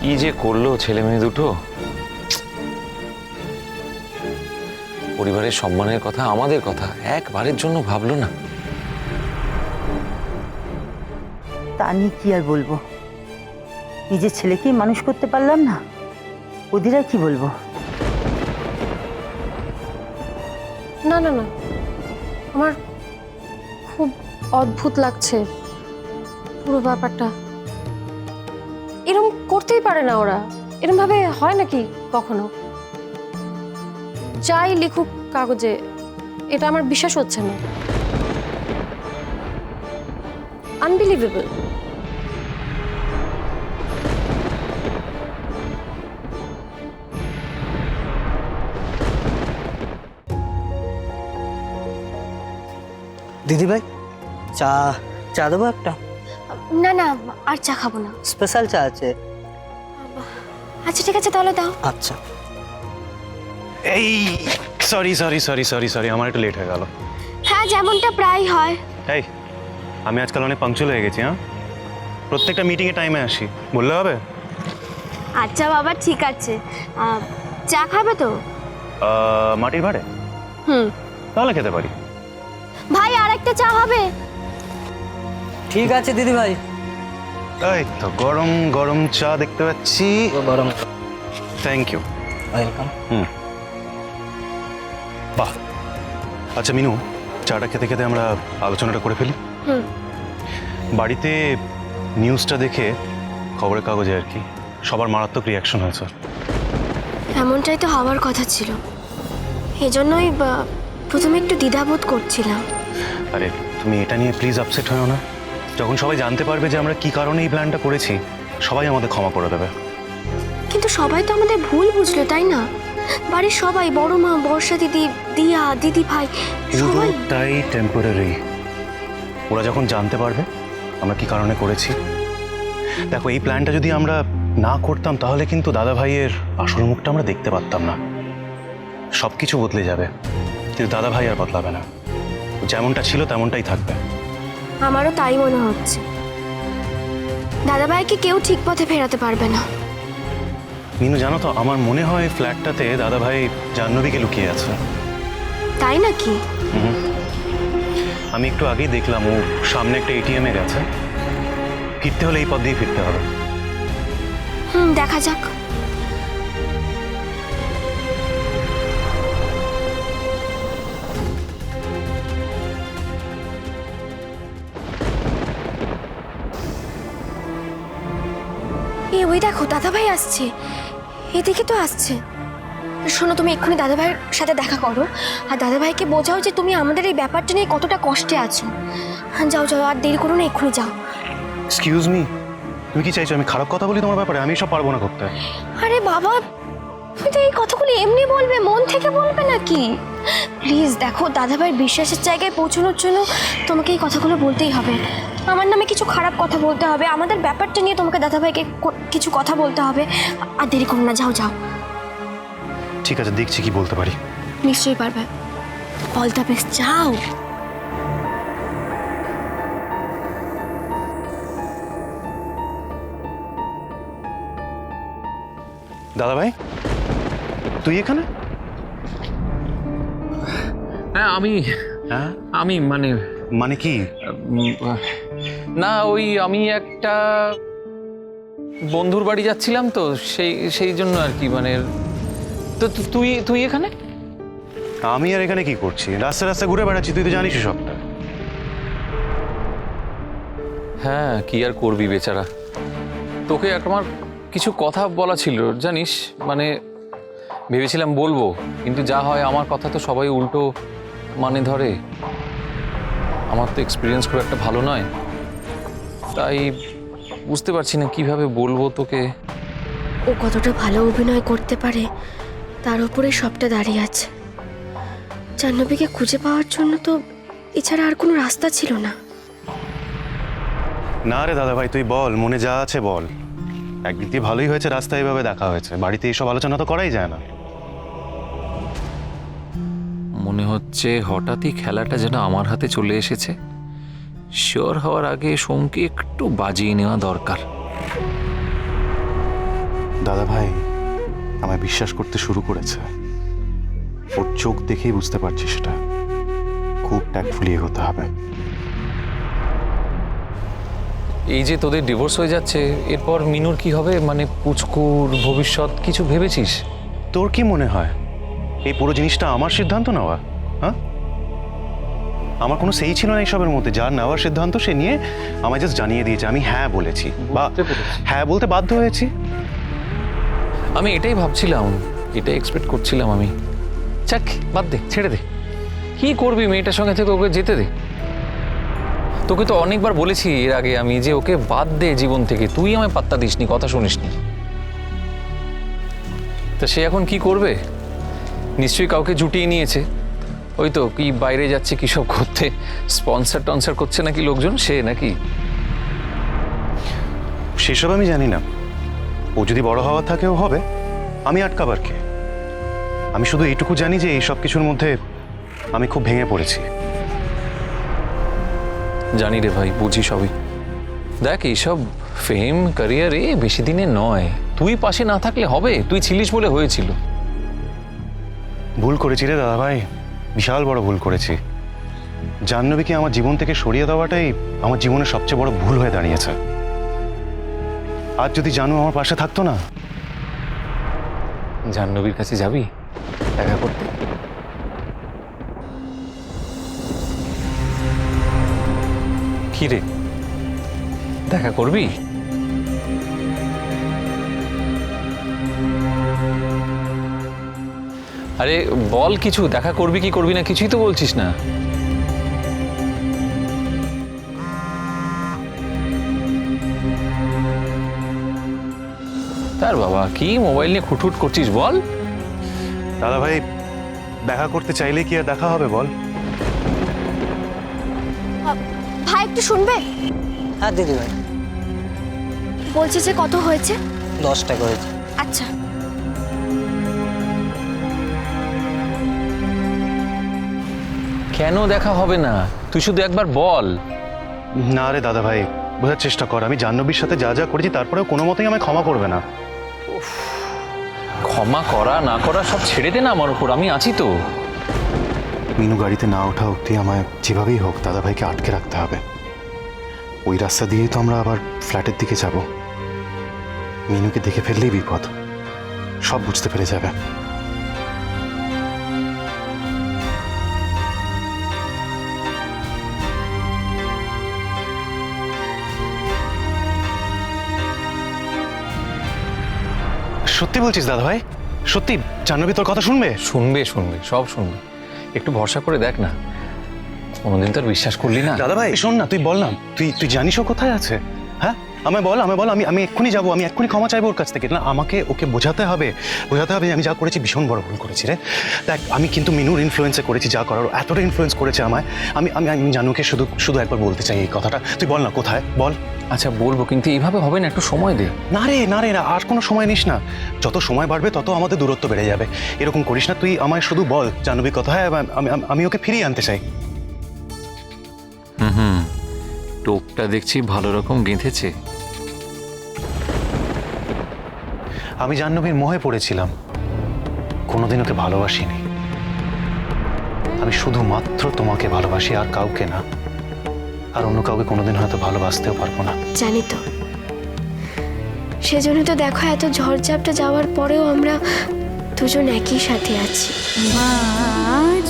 কি যে করলো ছেলে মেয়ে দুটো। পরিবারের সম্মানের কথা, আমাদের কথা একবারের জন্য ভাবলো না। তা নিয়ে কি আর বলবো, নিজের ছেলেকেই মানুষ করতে পারলাম না, ওদের আর কি বলবো। না না না, আমার খুব অদ্ভুত লাগছে পুরো ব্যাপারটা। এরকম করতেই পারে না ওরা, এরকম ভাবে হয় নাকি কখনো? যাই লিখুক কাগজে, এটা আমার বিশ্বাস হচ্ছে না। আনবিলিভেবল। দিদি ভাই, চা চা দেবো একটা? না না, আর চা খাবো না। স্পেশাল চা আছে। আচ্ছা ঠিক আছে, তাহলে দাও। আচ্ছা। এই sorry sorry sorry sorry sorry আমার একটু লেট হয়ে গেল। হ্যাঁ, যেমনটা প্রায় হয়। এই আমি আজকাল অনেক পাংচুয়াল হয়ে গেছি। হ্যাঁ, প্রত্যেকটা মিটিংয়ে টাইমে আসি, বললে হবে? আচ্ছা বাবা, ঠিক আছে। চা খাবে তো? মাটির ভাড়ে? হুম। তাহলে খেতে পারি। ভাই, আরেকটা চা হবে? ঠিক আছে দিদি ভাই। এই তো গরম গরম চা দেখতে পাচ্ছি। গরম। Thank you. ওয়েলকাম। বাহ, আচ্ছা মিনু, চাটা খেতে খেতে আমরা আলোচনাটা করে ফেলি। হুম। বাড়িতে নিউজটা দেখে, খবরের কাগজে আর কি, সবার মারাত্মক রিয়াকশন হয়েছে। এমনটাই তো হওয়ার কথা ছিল, এজন্যই প্রথমে একটু দ্বিধাবোধ করছিলাম। আরে তুমি এটা নিয়ে প্লিজ আপসেট হও না। যখন সবাই জানতে পারবে যে আমরা কি কারণে এই প্ল্যানটা করেছি, সবাই আমাদের ক্ষমা করে দেবে। কিন্তু সবাই তো আমাদের ভুল বুঝলো, তাই না? বাড়ির সবাই, বড় মা, বর্ষা দিদি, দিয়া, দিদি ভাই, সবাই। পুরোটাই টেম্পোরারি। ওরা যখন জানতে পারবে আমরা কি কারণে করেছি। দেখো, এই প্ল্যানটা যদি আমরা না করতাম তাহলে কিন্তু দাদা ভাইয়ের আসল মুখটা আমরা দেখতে পারতাম না। সব কিছু বদলে যাবে, কিন্তু দাদা ভাই আর বদলাবে না। যেমনটা ছিল তেমনটাই থাকবে। আমারও তাই মনে হচ্ছে। দাদাভাইকে কেউ ঠিক পথে ফেরাতে পারবে না। মিনু, জানো তো, আমার মনে হয় ফ্ল্যাটটাতে দাদা ভাই জাহ্নবীকে লুকিয়ে আছে। তাই নাকি? আমি একটু আগেই দেখলাম ও সামনে একটা এটিএমে গেছে। ফিরতে হলে এই পথ দিয়ে ফিরতে হবে। দেখা যাক। ওই দেখো, দাদাভাই আসছে, এদিকে তো আসছে। শোনো, তুমি এক্ষুনি দাদাভাইয়ের সাথে দেখা করো, আর দাদাভাইকে বোঝাও যে তুমি আমাদের এই ব্যাপারটা নিয়ে কতটা কষ্টে আছো। যাও যাও, আর দেরি করো না, এক্ষুনি যাও। এক্সকিউজ মি, তুমি কি চাইছো আমি খারাপ কথা বলি তোমার ব্যাপারে? আমি সব পারবো না করতে। আরে বাবা, তুমি তো এই কথাগুলো এমনি বলবে, মন থেকে বলবে নাকি? প্লিজ দেখো, দাদাভাইয়ের বিশ্বাসের জায়গায় পৌঁছানোর জন্য তোমাকে এই কথাগুলো বলতেই হবে। আমার নামে কিছু খারাপ কথা বলতে হবে, আমাদের ব্যাপারটা নিয়ে তোমাকে দাদাভাইকে কিছু কথা বলতে হবে। আর দেরি করো না, যাও যাও। ঠিক আছে, দেখছি কি বলতে পারি। নিশ্চয়ই পারবে। অল দ্য বেস্ট, যাও। দাদা ভাই, তুই এখানে? হ্যাঁ হ্যাঁ, আমি মানে মানে কি? না, ওই আমি একটা বন্ধুর বাড়ি যাচ্ছিলাম তো, সেই জন্য আর কি। মানে তো তুই এখানে? আমি আর এখানে কি করছি? রাস্তা রাস্তা ঘুরে বেড়াচ্ছি, তুই তো জানিস সবটা। হ্যাঁ, কি আর করবি বেচারা। তোকে আমার কিছু কথা বলা ছিল জানিস, মানে ভেবেছিলাম বলবো, কিন্তু যা হয়, আমার কথা তো সবাই উল্টো মানে ধরে। আমার তো এক্সপিরিয়েন্স খুব একটা ভালো নয়, তাই বুঝতে পারছি না কিভাবে বলবো তোকে। ও কতটা ভালো অভিনয় করতে পারে তার উপরে সবটা দাঁড়িয়ে আছে। জাহ্নবীকে খুঁজে পাওয়ার জন্য তো এছাড়া আর কোনো রাস্তা ছিল না। না রে দাদা ভাই, তুই বল, মনে যা আছে বল। একদিক দিয়ে ভালোই হয়েছে রাস্তায় এভাবে দেখা হয়েছে, বাড়িতে এইসব আলোচনা তো করাই যায় না। মনে হচ্ছে হঠাৎই খেলাটা যেন আমার হাতে চলে এসেছে। শিওর হওয়ার আগে সোমকে একটু বাজিয়ে নেওয়া দরকার। দাদা ভাই আমায় বিশ্বাস করতে শুরু করেছে। ওর চোখ দেখেই বুঝতে পারছি সেটা। খুব ট্যাক্টফুলি এগোতে হবে। এই যে তোদের ডিভোর্স হয়ে যাচ্ছে, এরপর মিনুর কি হবে? মানে পুচকুর ভবিষ্যৎ কিছু ভেবেছিস? তোর কি মনে হয় এই পুরো জিনিসটা আমার সিদ্ধান্ত নেওয়া? হ্যাঁ, আমার কোনো সেই ছিল না এইসবের মধ্যে। যার নেওয়ার সিদ্ধান্ত সে নিয়ে আমায় জাস্ট জানিয়ে দিয়েছে, আমি হ্যাঁ বলেছি বা হ্যাঁ বলতে বাধ্য হয়েছি। আমি এটাই ভাবছিলাম, এটাই এক্সপেক্ট করছিলাম আমি। চাক, বাদ দে, ছেড়ে দে। কি করবি মেয়েটার সঙ্গে থেকে? ওকে যেতে দে। তোকে তো অনেকবার বলেছি এর আগে আমি যে ওকে বাদ দে জীবন থেকে। তুই আমায় পাত্তা দিসনি, কথা শুনিসনি। তা সে এখন কি করবে? নিশ্চয়ই কাউকে জুটিয়ে নিয়েছে। ওই তো কি বাইরে যাচ্ছে কি সব করতে, স্পন্সর টনসার করছে নাকি লোকজন, সে নাকি? সেসব আমি জানি না। ও যদি বড় হওয়ার থাকে ও হবে, আমি আটকাবার কে? আমি শুধু এইটুকু জানি যে এই সব কিছুর মধ্যে আমি খুব ভেঙে পড়েছি। জানি রে ভাই, বুঝি সবই। দেখ, এইসব ফেম ক্যারিয়ারে বেশি দিনে নয়। তুই পাশে না থাকলে হবে? তুই ছিলিস বলে হয়েছিল। ভুল করেছি রে দাদা ভাই, বিশাল বড় ভুল করেছি। জাহ্নবীকে আমার জীবন থেকে সরিয়ে দেওয়াটাই আমার জীবনের সবচেয়ে বড় ভুল হয়ে দাঁড়িয়েছে। আজ যদি জানু আমার পাশে থাকতো না। জাহ্নবীর কাছে যাবি দেখা করতে? কি রে, দেখা করবি? আরে বল কিছু, দেখা করবি কি করবি না, কিছুই তো বলছিস না। তার বাবা, কি মোবাইল নিয়ে খুটখুট করছিস বল? দাদা ভাই, দেখা করতে চাইলে কি আর দেখা হবে বল? ভাই একটু শুনবে? হ্যাঁ দিদি ভাই, বলছে যে কত হয়েছে? 10 টাকা হয়েছে। আচ্ছা, কেন দেখা হবে না? তুই শুধু একবার বল। না রে দাদা ভাই, বোঝার চেষ্টা কর। আমি জাহ্নবীর সাথে যা যা করেছি তারপরেও কোনো মতেই আমায় ক্ষমা করবে না। ক্ষমা করা না করা সব ছেড়ে দে না আমার উপর, আমি আছি তো। মিনু গাড়িতে না ওঠা অব্দি আমায় যেভাবেই হোক দাদা ভাইকে আটকে রাখতে হবে। ওই রাস্তা দিয়েই তো আমরা আবার ফ্ল্যাটের দিকে যাব। মিনুকে দেখে ফেললেই বিপদ, সব বুঝতে পেরে যাবে। সত্যি বলছিস দাদা ভাই? সত্যি জাহ্নবী তোর কথা শুনবে? শুনবে শুনবে, সব শুনবে। একটু ভরসা করে দেখ না। কোনোদিন তো আর বিশ্বাস করলি না। দাদা ভাই শোন না, তুই বল না, তুই জানিস ও কোথায় আছে? হ্যাঁ, আমায় বল, আমি এক্ষুনি যাবো, আমি এক্ষুনি ক্ষমা চাইবো ওর কাছ থেকে। না, আমাকে ওকে বোঝাতে হবে যে আমি যা করেছি ভীষণ বড় ভুল করেছি রে। দেখ, আমি কিন্তু মিনুর ইনফ্লুয়েন্সে করেছি যা করার। এতটা ইনফ্লুয়েন্স করেছে আমায়। আমি জানুকে শুধু একবার বলতে চাই এই কথাটা। তুই বল না কোথায়, বল। আচ্ছা বলবো, কিন্তু এইভাবে হবে না, একটু সময় দে। না রে, আর কোনো সময় নিস না। যত সময় বাড়বে তত আমাদের দূরত্ব বেড়ে যাবে। এরকম করিস না, তুই আমায় শুধু বল জাহ্নবী কোথায়। আমি ওকে ফিরিয়ে আনতে চাই। টোপটা দেখছি ভালো রকম গেঁথেছে। আমি জাহ্নবীর মোহে পড়েছিলাম, কোনোদিন ওকে ভালোবাসিনি। আমি শুধুমাত্র তোমাকে ভালোবাসি, আর কাউকে না। আর অন্য কাউকে কোনোদিন হয়তো ভালোবাসতেও পারবো না। জানি তো। সেজন্য তো দেখো, এত ঝড়ঝাপটা যাওয়ার পরেও আমরা দুজন একই সাথে আছি। আজ